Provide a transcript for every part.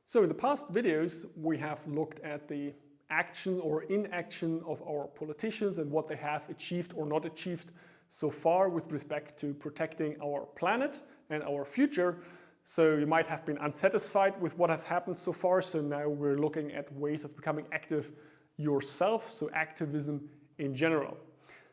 So in the past videos, we have looked at the action or inaction of our politicians and what they have achieved or not achieved so far with respect to protecting our planet and our future. So you might have been unsatisfied with what has happened so far. So now we're looking at ways of becoming active yourself. So activism in general.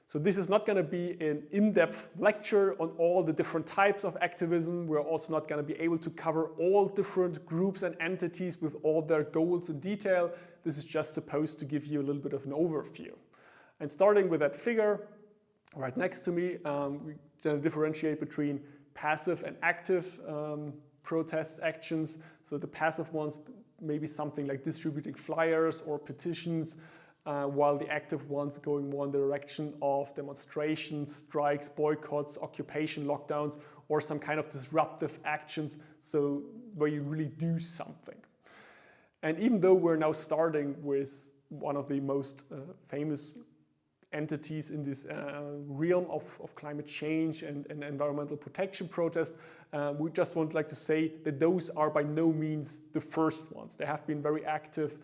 So this is not going to be an in-depth lecture on all the different types of activism. We're also not going to be able to cover all different groups and entities with all their goals in detail. This is just supposed to give you a little bit of an overview. And starting with that figure right next to me, we're going to differentiate between passive and active protest actions. So the passive ones, maybe something like distributing flyers or petitions, while the active ones going more in the direction of demonstrations, strikes, boycotts, occupation, lockdowns, or some kind of disruptive actions, so where you really do something. And even though we're now starting with one of the most famous entities in this realm of climate change and environmental protection protest, we just would like to say that those are by no means the first ones. They have been very active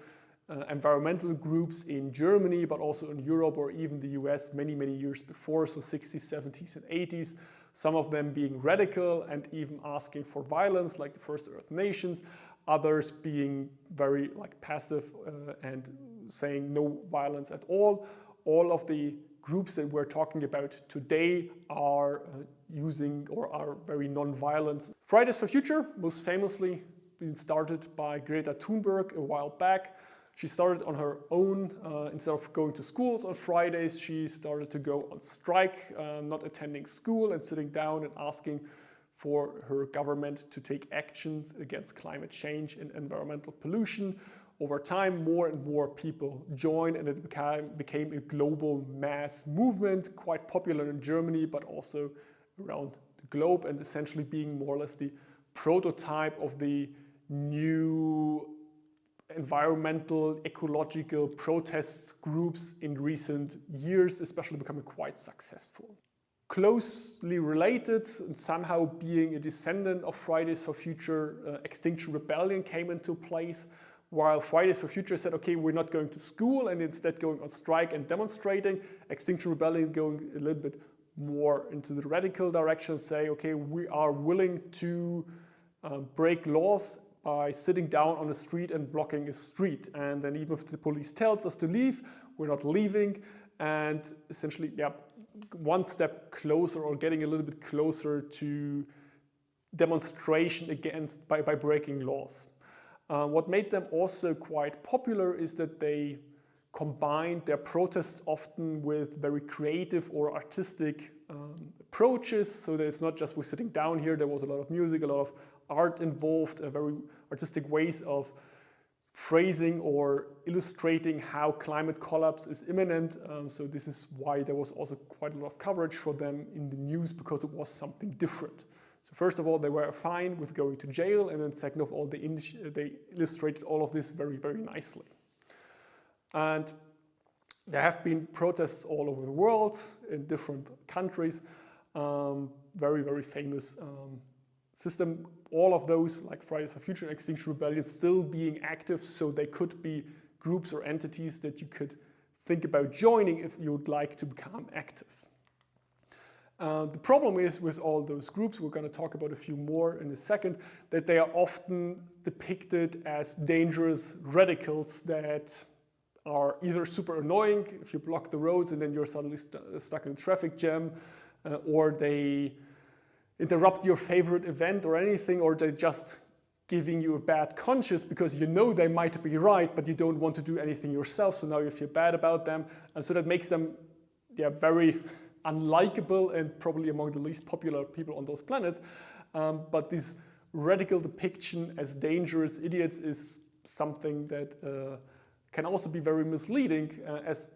environmental groups in Germany, but also in Europe or even the US many years before, so 60s, 70s and 80s, some of them being radical and even asking for violence like the First Earth Nations, others being very passive and saying no violence at all. All of the groups that we're talking about today are using or are very non-violent. Fridays for Future, most famously been started by Greta Thunberg a while back. She started on her own. Instead of going to schools on Fridays, she started to go on strike, not attending school and sitting down and asking for her government to take actions against climate change and environmental pollution. Over time, more and more people joined and it became a global mass movement, quite popular in Germany, but also around the globe, and essentially being more or less the prototype of the new environmental, ecological protests groups in recent years, especially becoming quite successful. Closely related and somehow being a descendant of Fridays for Future, Extinction Rebellion came into place, while Fridays for Future said, okay, we're not going to school and instead going on strike and demonstrating. Extinction Rebellion going a little bit more into the radical direction, say, okay, we are willing to break laws by sitting down on a street and blocking a street. And then even if the police tells us to leave, we're not leaving. And essentially, yeah, one step closer or getting a little bit closer to demonstration against by breaking laws. What made them also quite popular is that they combined their protests often with very creative or artistic approaches. So that it's not just we're sitting down here, there was a lot of music, a lot of art involved, very artistic ways of phrasing or illustrating how climate collapse is imminent. So this is why there was also quite a lot of coverage for them in the news, because it was something different. So first of all, they were fine with going to jail, and then second of all, they illustrated all of this very nicely. And there have been protests all over the world in different countries, very famous system. All of those, like Fridays for Future and Extinction Rebellion, still being active, so they could be groups or entities that you could think about joining if you would like to become active. The problem is with all those groups, we're going to talk about a few more in a second, that they are often depicted as dangerous radicals that are either super annoying if you block the roads and then you're suddenly stuck in a traffic jam, or they interrupt your favorite event or anything, or they're just giving you a bad conscience because you know they might be right, but you don't want to do anything yourself, so now you feel bad about them. And so that makes them very unlikable and probably among the least popular people on those planets. But this radical depiction as dangerous idiots is something that can also be very misleading, as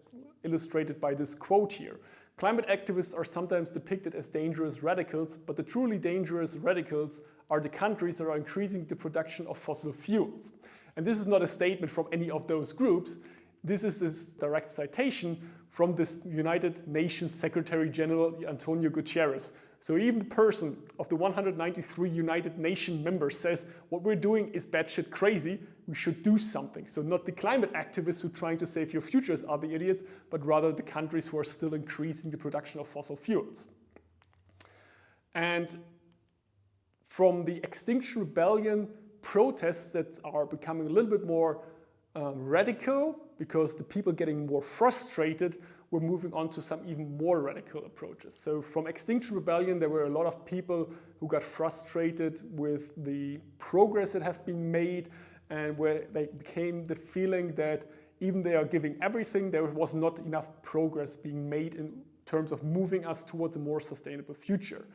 illustrated by this quote here. Climate activists are sometimes depicted as dangerous radicals, but the truly dangerous radicals are the countries that are increasing the production of fossil fuels. And this is not a statement from any of those groups. This is this direct citation from this United Nations Secretary General Antonio Guterres. So even the person of the 193 United Nations members says, what we're doing is batshit crazy, we should do something. So not the climate activists who are trying to save your futures are the idiots, but rather the countries who are still increasing the production of fossil fuels. And from the Extinction Rebellion protests that are becoming a little bit more radical, because the people getting more frustrated, we're moving on to some even more radical approaches. So from Extinction Rebellion, there were a lot of people who got frustrated with the progress that have been made, and where they became the feeling that even they are giving everything, there was not enough progress being made in terms of moving us towards a more sustainable future.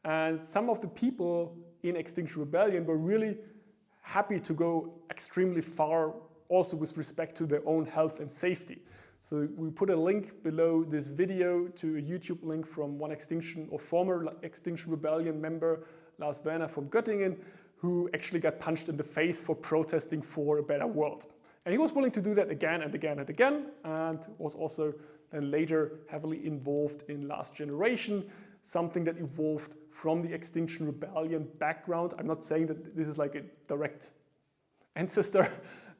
And some of the people in Extinction Rebellion were really happy to go extremely far also with respect to their own health and safety. So we put a link below this video to a YouTube link from one Extinction or former Extinction Rebellion member, Lars Werner from Göttingen, who actually got punched in the face for protesting for a better world. And he was willing to do that again and again and again, and was also then later heavily involved in Last Generation, something that evolved from the Extinction Rebellion background. I'm not saying that this is like a direct ancestor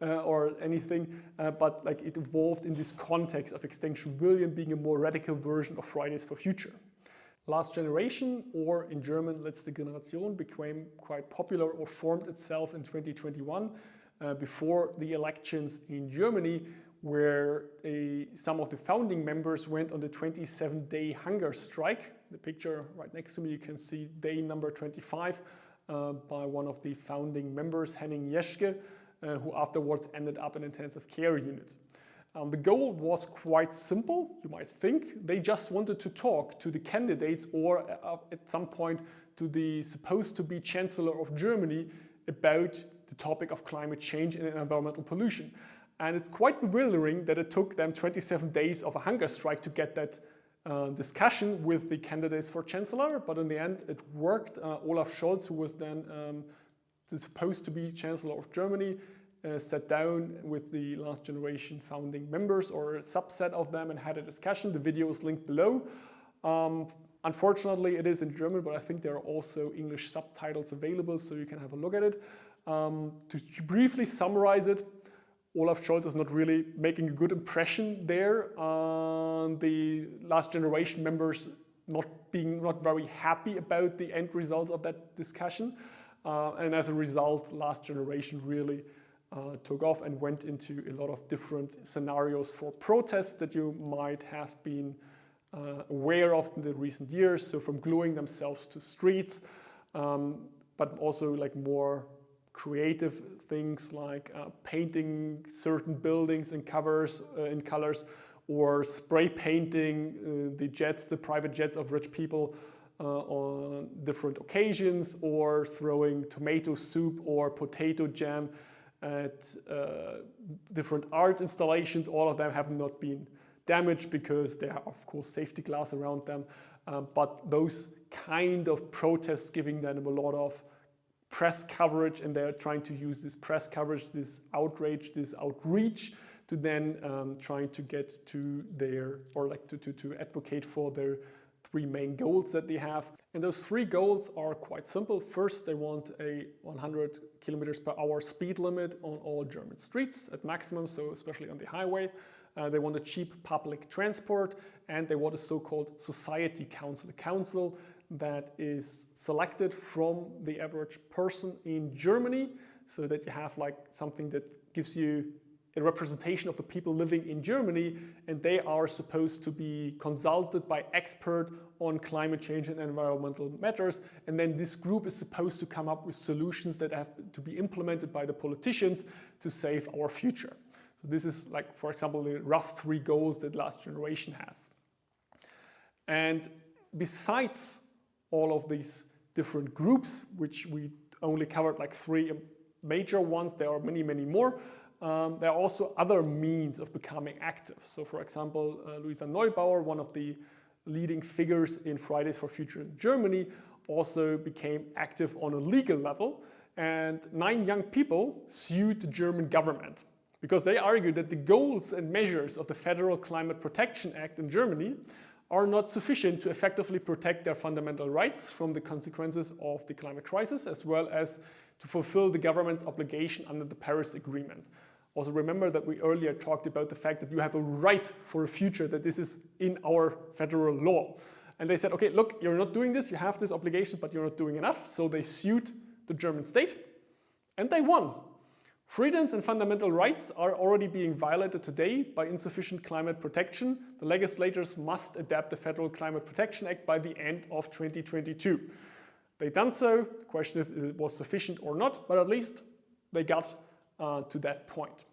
or anything, but like it evolved in this context of Extinction Rebellion being a more radical version of Fridays for Future. Last Generation, or in German Letzte Generation, became quite popular or formed itself in 2021 before the elections in Germany, where some of the founding members went on the 27-day hunger strike. The picture right next to me, you can see day number 25 by one of the founding members, Henning Jeschke, who afterwards ended up in an intensive care unit. The goal was quite simple, you might think. They just wanted to talk to the candidates, or at some point to the supposed to be Chancellor of Germany, about the topic of climate change and environmental pollution. And it's quite bewildering that it took them 27 days of a hunger strike to get that discussion with the candidates for Chancellor, but in the end it worked. Olaf Scholz, who was then supposed to be Chancellor of Germany, sat down with the Last Generation founding members, or a subset of them, and had a discussion. The video is linked below. Unfortunately, it is in German, but I think there are also English subtitles available, so you can have a look at it. To briefly summarize it, Olaf Scholz is not really making a good impression there. The Last Generation members not very happy about the end result of that discussion. And as a result, Last Generation really took off and went into a lot of different scenarios for protests that you might have been aware of in the recent years. So from gluing themselves to streets, but also like more creative things like painting certain buildings in colors, or spray painting the private jets of rich people on different occasions, or throwing tomato soup or potato jam at different art installations. All of them have not been damaged because there are, of course, safety glass around them. But those kind of protests giving them a lot of press coverage, and they're trying to use this press coverage, this outrage, this outreach to then trying to get to their, or like to advocate for their three main goals that they have. And those three goals are quite simple. First, they want a 100 kilometers per hour speed limit on all German streets at maximum, so especially on the highway. They want a cheap public transport, and they want a so-called society council, a council that is selected from the average person in Germany, so that you have like something that gives you a representation of the people living in Germany, and they are supposed to be consulted by experts on climate change and environmental matters. And then this group is supposed to come up with solutions that have to be implemented by the politicians to save our future. So this is like, for example, the rough three goals that Last Generation has. And besides all of these different groups, which we only covered like three major ones, there are many, many more. There are also other means of becoming active. So for example, Luisa Neubauer, one of the leading figures in Fridays for Future in Germany, also became active on a legal level, and 9 young people sued the German government. because they argue that the goals and measures of the Federal Climate Protection Act in Germany are not sufficient to effectively protect their fundamental rights from the consequences of the climate crisis, as well as to fulfill the government's obligation under the Paris Agreement. Also remember that we earlier talked about the fact that you have a right for a future, that this is in our federal law. And they said, okay, look, you're not doing this, you have this obligation, but you're not doing enough. So they sued the German state and they won. Freedoms and fundamental rights are already being violated today by insufficient climate protection. The legislators must adapt the Federal Climate Protection Act by the end of 2022. They've done so. The question is if it was sufficient or not, but at least they got to that point.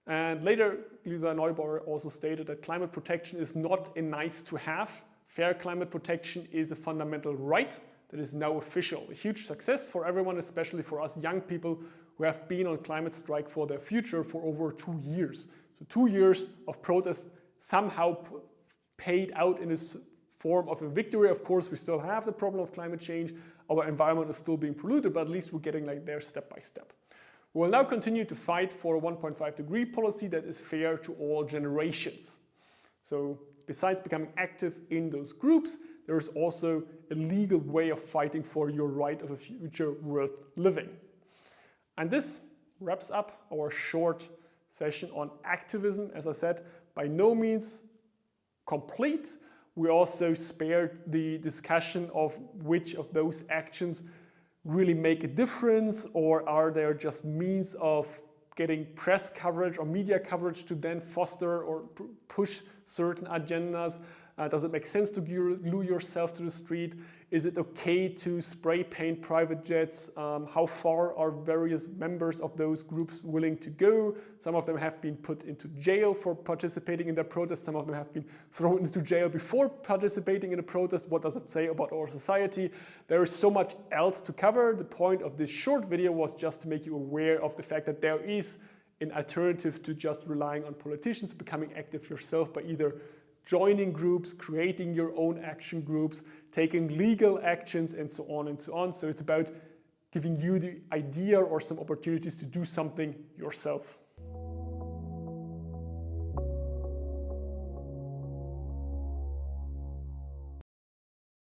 And later, Lisa Neubauer also stated that climate protection is not a nice to have. Fair climate protection is a fundamental right that is now official. A huge success for everyone, especially for us young people who have been on climate strike for their future for over 2 years. So 2 years of protest somehow paid out in this form of a victory. Of course, we still have the problem of climate change. Our environment is still being polluted, but at least we're getting there step by step. We will now continue to fight for a 1.5 degree policy that is fair to all generations. So besides becoming active in those groups, there is also a legal way of fighting for your right of a future worth living. And this wraps up our short session on activism. As I said, by no means complete. We also spared the discussion of which of those actions really make a difference, or are there just means of getting press coverage or media coverage to then foster or push certain agendas. Does it make sense to glue yourself to the street? Is it okay to spray paint private jets? How far are various members of those groups willing to go? Some of them have been put into jail for participating in their protest. Some of them have been thrown into jail before participating in a protest. What does it say about our society? There is so much else to cover. The point of this short video was just to make you aware of the fact that there is an alternative to just relying on politicians, becoming active yourself by either joining groups, creating your own action groups, taking legal actions, and so on and so on. So it's about giving you the idea or some opportunities to do something yourself.